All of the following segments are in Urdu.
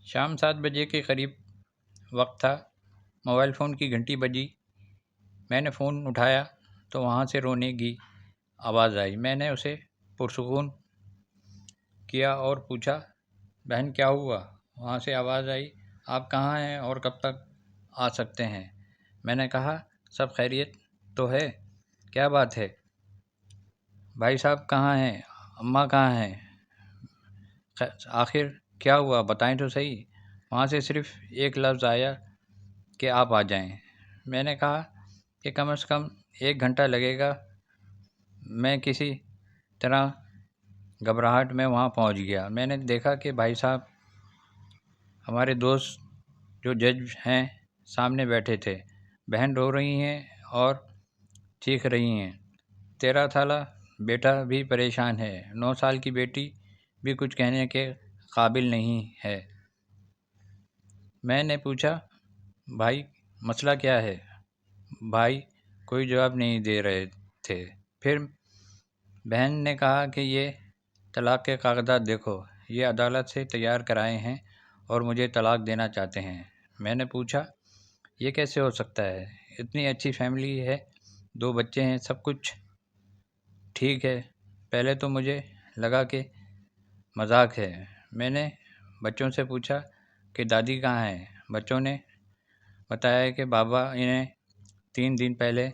شام 7 بجے کے قریب وقت تھا۔ موبائل فون کی گھنٹی بجی۔ میں نے فون اٹھایا تو وہاں سے رونے کی آواز آئی۔ میں نے اسے پرسکون کیا اور پوچھا، بہن کیا ہوا؟ وہاں سے آواز آئی، آپ کہاں ہیں اور کب تک آ سکتے ہیں؟ میں نے کہا، سب خیریت تو ہے؟ کیا بات ہے؟ بھائی صاحب کہاں ہیں؟ اماں کہاں ہیں؟ آخر کیا ہوا بتائیں تو صحیح۔ وہاں سے صرف ایک لفظ آیا کہ آپ آ جائیں۔ میں نے کہا کہ کم از کم 1 گھنٹہ لگے گا۔ میں کسی طرح گھبراہٹ میں وہاں پہنچ گیا۔ میں نے دیکھا کہ بھائی صاحب ہمارے دوست جو جج ہیں سامنے بیٹھے تھے۔ بہن رو رہی ہیں اور چیخ رہی ہیں۔ 13 سالہ بیٹا بھی پریشان ہے۔ 9 سال کی بیٹی بھی کچھ کہنے کے قابل نہیں ہے۔ میں نے پوچھا، بھائی مسئلہ کیا ہے؟ بھائی کوئی جواب نہیں دے رہے تھے۔ پھر بہن نے کہا کہ یہ طلاق کے کاغذات دیکھو، یہ عدالت سے تیار کرائے ہیں اور مجھے طلاق دینا چاہتے ہیں۔ میں نے پوچھا، یہ کیسے ہو سکتا ہے؟ اتنی اچھی فیملی ہے، 2 بچے ہیں، سب کچھ ٹھیک ہے۔ پہلے تو مجھے لگا کہ مذاق ہے۔ میں نے بچوں سے پوچھا کہ دادی کہاں ہیں؟ بچوں نے بتایا کہ بابا انہیں 3 دن پہلے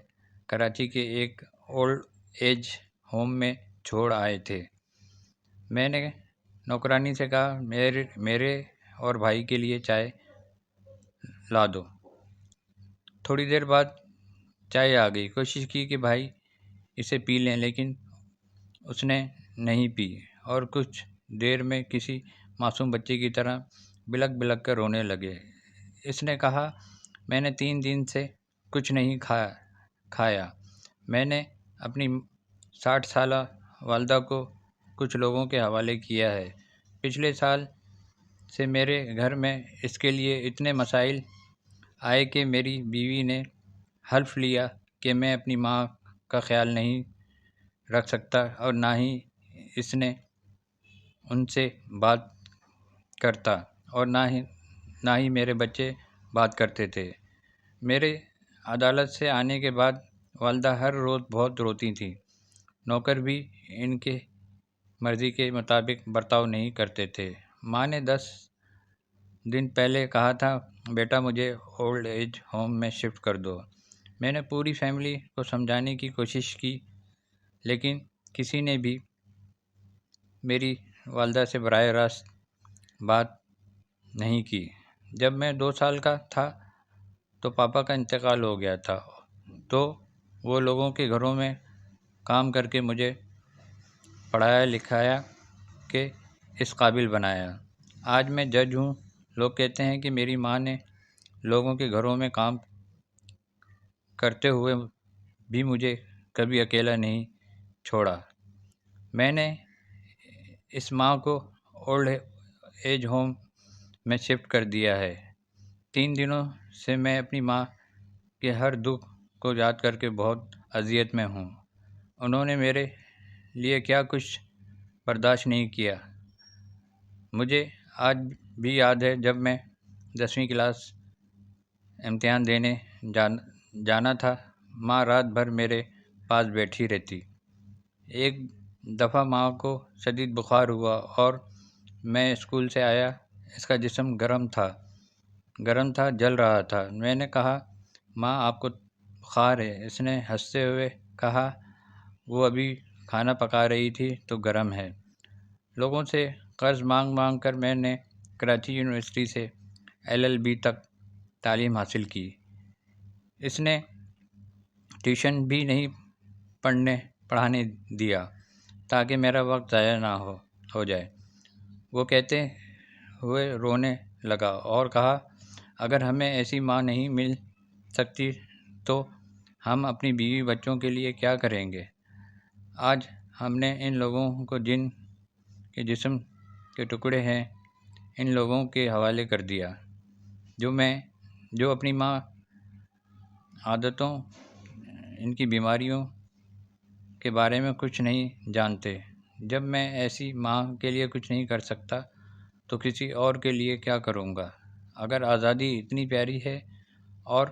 کراچی کے ایک اولڈ ایج ہوم میں چھوڑ آئے تھے۔ میں نے نوکرانی سے کہا، میرے اور بھائی کے لیے چائے لا دو۔ تھوڑی دیر بعد چائے آ گئی۔ کوشش کی کہ بھائی اسے پی لیں، لیکن اس نے نہیں پی اور کچھ دیر میں کسی معصوم بچے کی طرح بلک بلک کر رونے لگے۔ اس نے کہا، میں نے 3 دن سے کچھ نہیں کھایا۔ میں نے اپنی 60 سالہ والدہ کو کچھ لوگوں کے حوالے کیا ہے۔ پچھلے سال سے میرے گھر میں اس کے لیے اتنے مسائل آئے کہ میری بیوی نے حلف لیا کہ میں اپنی ماں کا خیال نہیں رکھ سکتا اور نہ ہی اس نے ان سے بات کرتا اور نہ ہی میرے بچے بات کرتے تھے۔ میرے عدالت سے آنے کے بعد والدہ ہر روز بہت روتی تھیں۔ نوکر بھی ان کے مرضی کے مطابق برتاؤ نہیں کرتے تھے۔ ماں نے 10 دن پہلے کہا تھا، بیٹا مجھے اولڈ ایج ہوم میں شفٹ کر دو۔ میں نے پوری فیملی کو سمجھانے کی کوشش کی، لیکن کسی نے بھی میری والدہ سے براہ راست بات نہیں کی۔ جب میں 2 سال کا تھا تو پاپا کا انتقال ہو گیا تھا، تو وہ لوگوں کے گھروں میں کام کر کے مجھے پڑھایا لکھایا کہ اس قابل بنایا۔ آج میں جج ہوں۔ لوگ کہتے ہیں کہ میری ماں نے لوگوں کے گھروں میں کام کرتے ہوئے بھی مجھے کبھی اکیلا نہیں چھوڑا۔ میں نے اس ماں کو اولڈ ایج ہوم میں شفٹ کر دیا ہے۔ 3 دنوں سے میں اپنی ماں کے ہر دکھ کو یاد کر کے بہت اذیت میں ہوں۔ انہوں نے میرے لیے کیا کچھ برداشت نہیں کیا۔ مجھے آج بھی یاد ہے جب میں 10ویں کلاس امتحان دینے جانا تھا، ماں رات بھر میرے پاس بیٹھی رہتی۔ ایک دفعہ ماں کو شدید بخار ہوا اور میں اسکول سے آیا۔ اس کا جسم گرم تھا، جل رہا تھا۔ میں نے کہا، ماں آپ کو بخار ہے؟ اس نے ہنستے ہوئے کہا، وہ ابھی کھانا پکا رہی تھی تو گرم ہے۔ لوگوں سے قرض مانگ کر میں نے کراچی یونیورسٹی سے LLB تک تعلیم حاصل کی۔ اس نے ٹیوشن بھی نہیں پڑھانے دیا تاکہ میرا وقت ضائع نہ ہو جائے۔ وہ کہتے ہوئے رونے لگا اور کہا، اگر ہمیں ایسی ماں نہیں مل سکتی تو ہم اپنی بیوی بچوں کے لیے کیا کریں گے؟ آج ہم نے ان لوگوں کو جن کے جسم کے ٹکڑے ہیں ان لوگوں کے حوالے کر دیا، جو اپنی ماں عادتوں، ان کی بیماریوں کے بارے میں کچھ نہیں جانتے۔ جب میں ایسی ماں کے لیے کچھ نہیں کر سکتا تو کسی اور کے لیے کیا کروں گا؟ اگر آزادی اتنی پیاری ہے اور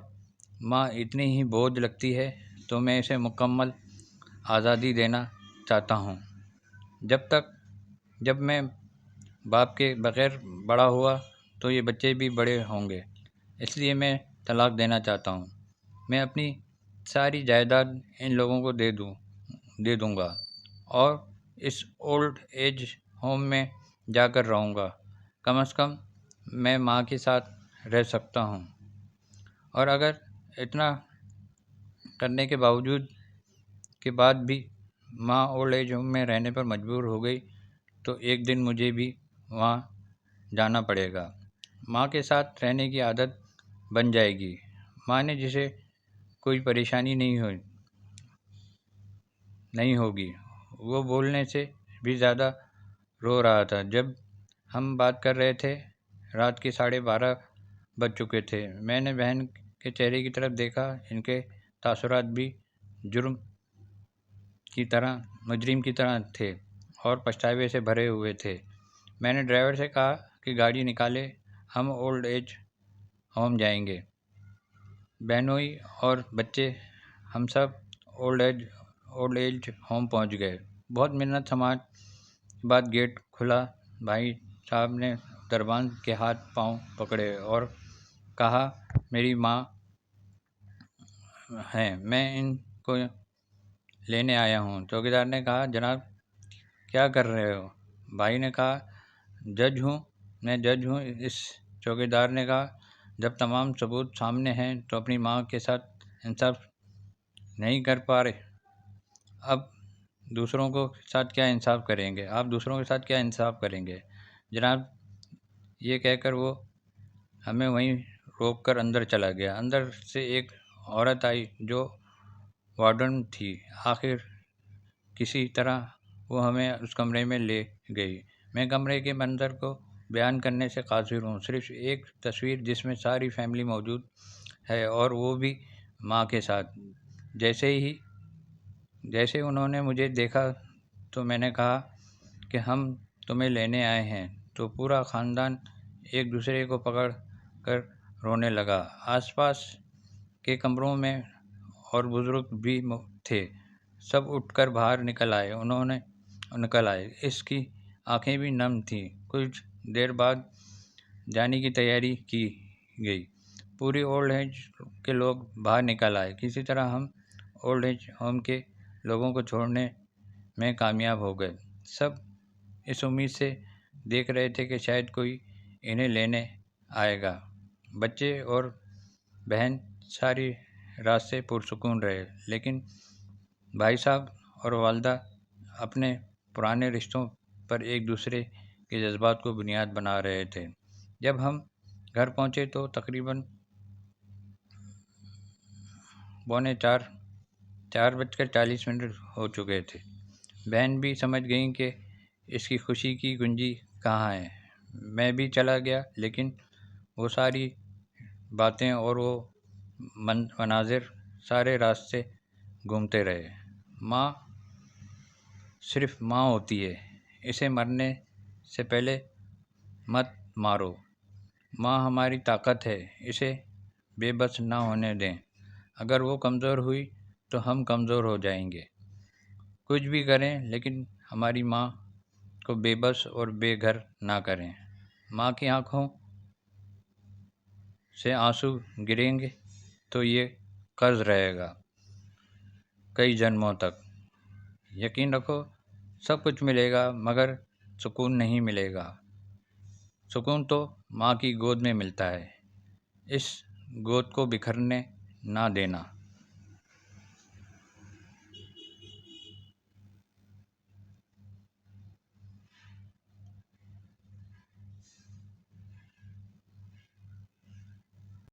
ماں اتنی ہی بوجھ لگتی ہے تو میں اسے مکمل آزادی دینا چاہتا ہوں۔ جب میں باپ کے بغیر بڑا ہوا تو یہ بچے بھی بڑے ہوں گے، اس لیے میں طلاق دینا چاہتا ہوں۔ میں اپنی ساری جائیداد ان لوگوں کو دے دوں گا اور اس اولڈ ایج ہوم میں جا کر رہوں گا۔ کم از کم میں ماں کے ساتھ رہ سکتا ہوں۔ اور اگر اتنا کرنے کے بعد بھی ماں اولڈ ایج ہوم میں رہنے پر مجبور ہو گئی تو ایک دن مجھے بھی وہاں جانا پڑے گا۔ ماں کے ساتھ رہنے کی عادت بن جائے گی۔ ماں نے جسے کوئی پریشانی نہیں ہوگی۔ وہ بولنے سے بھی زیادہ رو رہا تھا۔ جب ہم بات کر رہے تھے رات کے 12:30 بج چکے تھے۔ میں نے بہن کے چہرے کی طرف دیکھا، ان کے تاثرات بھی مجرم کی طرح تھے اور پچھتاوے سے بھرے ہوئے تھے۔ میں نے ڈرائیور سے کہا کہ گاڑی نکالے، ہم اولڈ ایج ہوم جائیں گے۔ بہنوئی اور بچے ہم سب اولڈ ایج ہوم پہنچ گئے۔ بہت منت سماج کے بعد گیٹ کھلا۔ بھائی صاحب نے دربان کے ہاتھ پاؤں پکڑے اور کہا میری ماں ہیں، میں ان کو لینے آیا ہوں۔ چوکیدار نے کہا جناب کیا کر رہے ہو؟ بھائی نے کہا میں جج ہوں۔ اس چوکیدار نے کہا جب تمام ثبوت سامنے ہیں تو اپنی ماں کے ساتھ انصاف نہیں کر پا رہے، اب دوسروں کے ساتھ کیا انصاف کریں گے؟ جناب یہ کہہ کر وہ ہمیں وہیں روک کر اندر چلا گیا۔ اندر سے ایک عورت آئی جو وارڈن تھی۔ آخر کسی طرح وہ ہمیں اس کمرے میں لے گئی۔ میں کمرے کے منظر کو بیان کرنے سے قاصر ہوں، صرف ایک تصویر جس میں ساری فیملی موجود ہے اور وہ بھی ماں کے ساتھ۔ جیسے انہوں نے مجھے دیکھا تو میں نے کہا کہ ہم تمہیں لینے آئے ہیں، تو پورا خاندان ایک دوسرے کو پکڑ کر رونے لگا۔ آس پاس کے کمروں میں اور بزرگ بھی تھے، سب اٹھ کر باہر نکل آئے۔ اس کی آنکھیں بھی نم تھیں۔ کچھ دیر بعد جانے کی تیاری کی گئی۔ پوری اولڈ ایج کے لوگ باہر نکل آئے۔ کسی طرح ہم اولڈ ایج ہوم کے لوگوں کو چھوڑنے میں کامیاب ہو گئے۔ سب اس امید سے دیکھ رہے تھے کہ شاید کوئی انہیں لینے آئے گا۔ بچے اور بہن ساری رات سے پرسکون رہے، لیکن بھائی صاحب اور والدہ اپنے پرانے رشتوں پر ایک دوسرے کے جذبات کو بنیاد بنا رہے تھے۔ جب ہم گھر پہنچے تو تقریباً 4:40 ہو چکے تھے۔ بہن بھی سمجھ گئیں کہ اس کی خوشی کی کنجی کہاں ہے۔ میں بھی چلا گیا، لیکن وہ ساری باتیں اور وہ مناظر سارے راستے گھومتے رہے۔ ماں صرف ماں ہوتی ہے، اسے مرنے سے پہلے مت مارو۔ ماں ہماری طاقت ہے، اسے بے بس نہ ہونے دیں۔ اگر وہ کمزور ہوئی تو ہم کمزور ہو جائیں گے۔ کچھ بھی کریں لیکن ہماری ماں کو بے بس اور بے گھر نہ کریں۔ ماں کی آنکھوں سے آنسو گریں گے تو یہ قرض رہے گا کئی جنموں تک۔ یقین رکھو سب کچھ ملے گا مگر سکون نہیں ملے گا۔ سکون تو ماں کی گود میں ملتا ہے، اس گود کو بکھرنے نہ دینا۔